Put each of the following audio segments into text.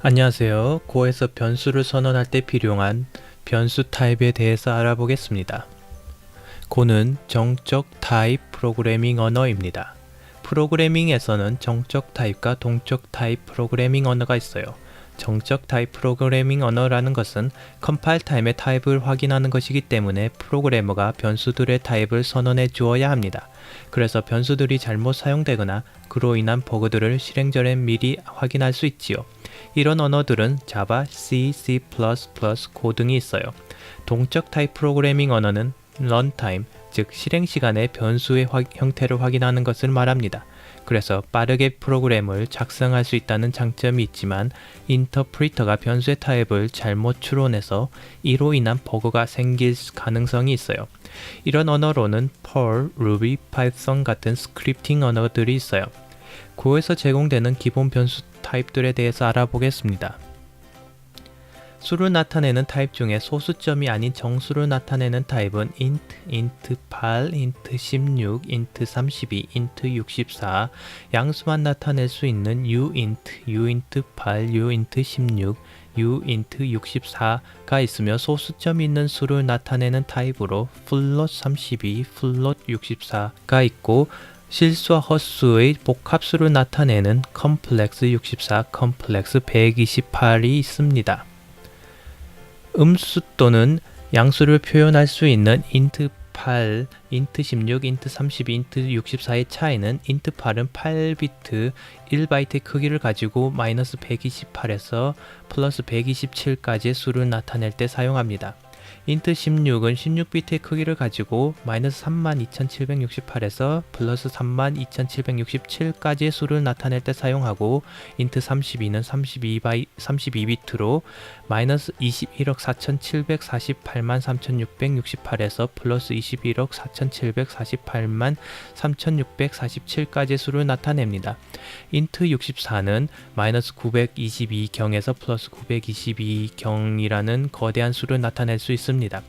안녕하세요. 고에서 변수를 선언할 때 필요한 변수 타입에 대해서 알아보겠습니다. 고는 정적 타입 프로그래밍 언어입니다. 프로그래밍에서는 정적 타입과 동적 타입 프로그래밍 언어가 있어요. 정적 타입 프로그래밍 언어라는 것은 컴파일 타임의 타입을 확인하는 것이기 때문에 프로그래머가 변수들의 타입을 선언해 주어야 합니다. 그래서 변수들이 잘못 사용되거나 그로 인한 버그들을 실행 전에 미리 확인할 수 있지요. 이런 언어들은 자바, C, C++, 고 등이 있어요. 동적 타입 프로그래밍 언어는 런타임, 즉 실행 시간에 변수의 형태를 확인하는 것을 말합니다. 그래서 빠르게 프로그램을 작성할 수 있다는 장점이 있지만 인터프리터가 변수의 타입을 잘못 추론해서 이로 인한 버그가 생길 가능성이 있어요. 이런 언어로는 Perl, Ruby, Python 같은 스크립팅 언어들이 있어요. 고에서 제공되는 기본 변수 타입들에 대해서 알아보겠습니다. 수를 나타내는 타입 중에 소수점이 아닌 정수를 나타내는 타입은 int, int 8, int 16, int 32, int 64, 양수만 나타낼 수 있는 uint, uint 8, uint 16, uint 64가 있으며 소수점이 있는 수를 나타내는 타입으로 float 32, float 64가 있고 실수와 헛수의 복합수를 나타내는 컴플렉스 64, 컴플렉스 128이 있습니다. 음수 또는 양수를 표현할 수 있는 int 8, int 16, int 32, int 64의 차이는 int 8은 8비트 1바이트의 크기를 가지고 마이너스 128에서 플러스 127까지의 수를 나타낼 때 사용합니다. int 16은 16비트의 크기를 가지고 마이너스 32,768에서 플러스 32,767까지의 수를 나타낼 때 사용하고 int 32는 32비트로 마이너스 21억 4,748만 3,668에서 플러스 21억 4,748만 3,647까지의 수를 나타냅니다. int 64는 마이너스 922경에서 플러스 922경이라는 거대한 수를 나타낼 수 있습니다.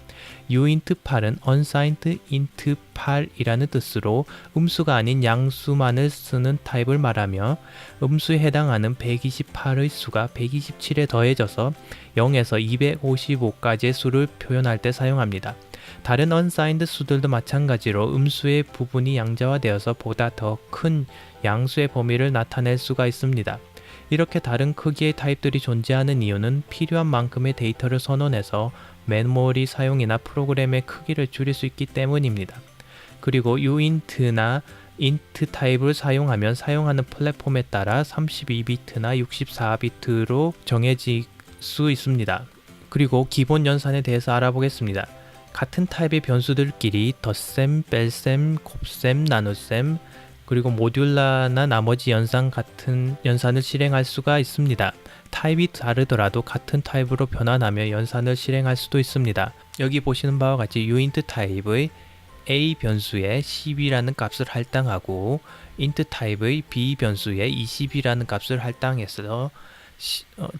uint 8은 unsigned int 8이라는 뜻으로 음수가 아닌 양수만을 쓰는 타입을 말하며 음수에 해당하는 128의 수가 127에 더해져서 0에서 255까지의 수를 표현할 때 사용합니다. 다른 unsigned 수들도 마찬가지로 음수의 부분이 양자화되어서 보다 더 큰 양수의 범위를 나타낼 수가 있습니다. 이렇게 다른 크기의 타입들이 존재하는 이유는 필요한 만큼의 데이터를 선언해서 메모리 사용이나 프로그램의 크기를 줄일 수 있기 때문입니다. 그리고 uint나 int 타입을 사용하면 사용하는 플랫폼에 따라 32비트나 64비트로 정해질 수 있습니다. 그리고 기본 연산에 대해서 알아보겠습니다. 같은 타입의 변수들끼리 덧셈, 뺄셈, 곱셈, 나눗셈, 그리고 모듈라나 나머지 연산 같은 연산을 실행할 수가 있습니다. 타입이 다르더라도 같은 타입으로 변환하며 연산을 실행할 수도 있습니다. 여기 보시는 바와 같이 uint 타입의 a 변수에 10이라는 값을 할당하고 int 타입의 b 변수에 20이라는 값을 할당해서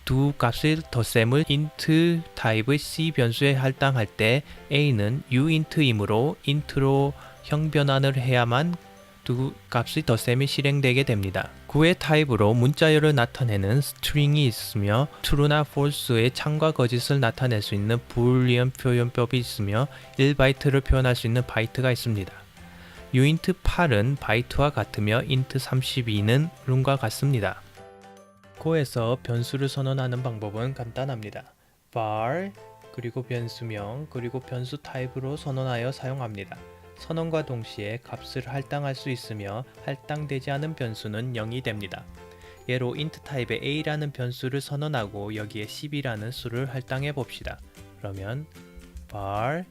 두 값의 덧셈을 int 타입의 c 변수에 할당할 때 a는 uint이므로 int로 형변환을 해야만 두 값의 덧셈이 실행되게 됩니다. 구의 타입으로 문자열을 나타내는 스트링이 있으며 true나 false의 참과 거짓을 나타낼 수 있는 불리언 표현법이 있으며 1바이트를 표현할 수 있는 바이트가 있습니다. uint 8은 바이트와 같으며 int 32는 룸과 같습니다. 고에서 변수를 선언하는 방법은 간단합니다. var 그리고 변수명 그리고 변수 타입으로 선언하여 사용합니다. 선언과 동시에 값을 할당할 수 있으며 할당되지 않은 변수는 0이 됩니다. 예로 int 타입의 a라는 변수를 선언하고 여기에 10이라는 수를 할당해 봅시다. 그러면 var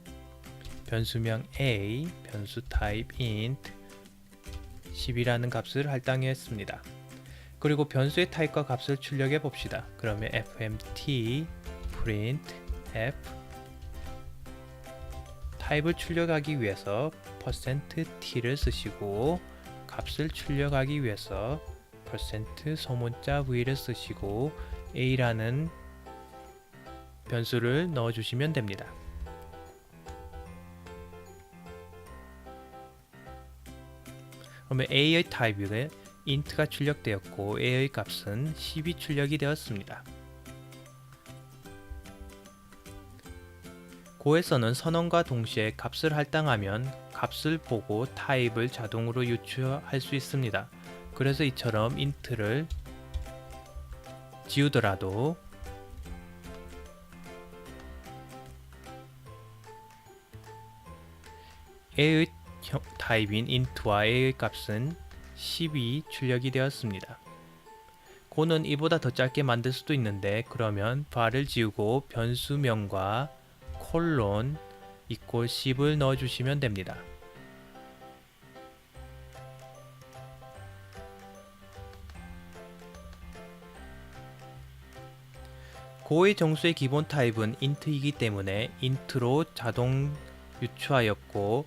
변수명 a 변수 타입 int 10이라는 값을 할당했습니다. 그리고 변수의 타입과 값을 출력해 봅시다. 그러면 fmt print f 타입을 출력하기 위해서 %t를 쓰시고 값을 출력하기 위해서 %소문자 v를 쓰시고 a라는 변수를 넣어주시면 됩니다. 그러면 a의 타입에 int가 출력되었고 a의 값은 10이 출력이 되었습니다. 고에서는 선언과 동시에 값을 할당하면 값을 보고 타입을 자동으로 유추할 수 있습니다. 그래서 이처럼 int를 지우더라도 a의 타입인 int와 a의 값은 10이 출력이 되었습니다. 고는 이보다 더 짧게 만들 수도 있는데 그러면 var을 지우고 변수명과 콜론 이퀄 10을 넣어주시면 됩니다. 고의 정수의 기본 타입은 int이기 때문에 int로 자동 유추하였고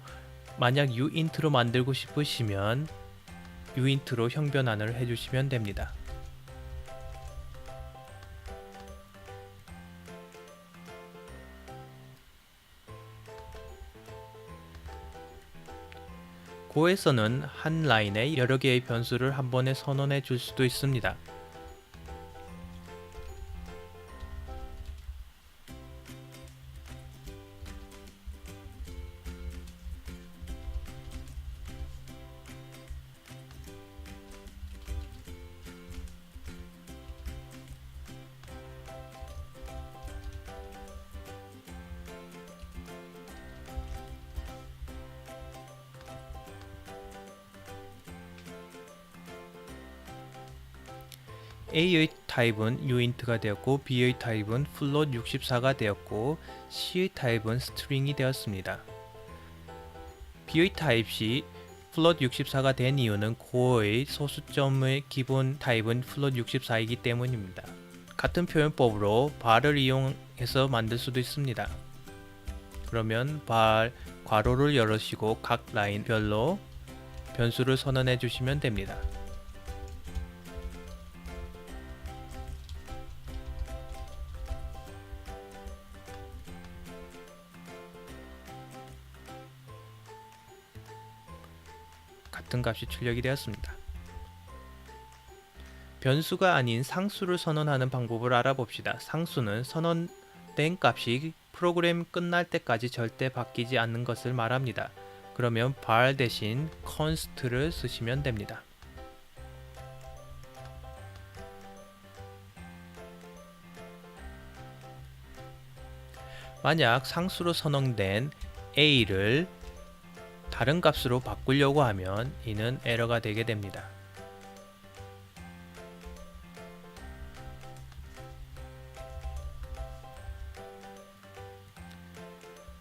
만약 uint로 만들고 싶으시면 uint로 형변환을 해주시면 됩니다. 고에서는 한 라인에 여러 개의 변수를 한 번에 선언해 줄 수도 있습니다. A의 타입은 uint가 되었고 B의 타입은 float 64가 되었고 C의 타입은 string이 되었습니다. B의 타입 시 float 64가 된 이유는 고의 소수점의 기본 타입은 float 64이기 때문입니다. 같은 표현법으로 var을 이용해서 만들 수도 있습니다. 그러면 var 괄호를 열으시고 각 라인별로 변수를 선언해 주시면 됩니다. 같은 값이 출력이 되었습니다. 변수가 아닌 상수를 선언하는 방법을 알아봅시다. 상수는 선언된 값이 프로그램 끝날 때까지 절대 바뀌지 않는 것을 말합니다. 그러면 var 대신 const를 쓰시면 됩니다. 만약 상수로 선언된 a를 다른 값으로 바꾸려고 하면 이는 에러가 되게 됩니다.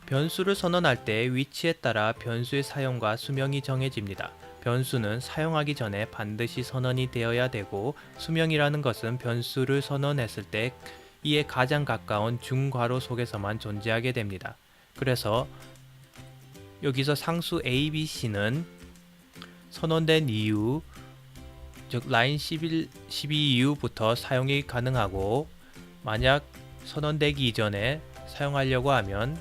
변수를 선언할 때 위치에 따라 변수의 사용과 수명이 정해집니다. 변수는 사용하기 전에 반드시 선언이 되어야 되고 수명이라는 것은 변수를 선언했을 때 이에 가장 가까운 중괄호 속에서만 존재하게 됩니다. 그래서 여기서 상수 a, b, c는 선언된 이후 즉 라인 12 이후부터 사용이 가능하고 만약 선언되기 이전에 사용하려고 하면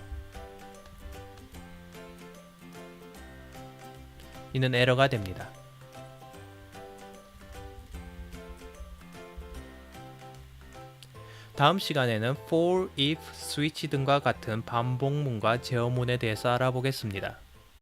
이는 에러가 됩니다. 다음 시간에는 for, if, switch 등과 같은 반복문과 제어문에 대해서 알아보겠습니다.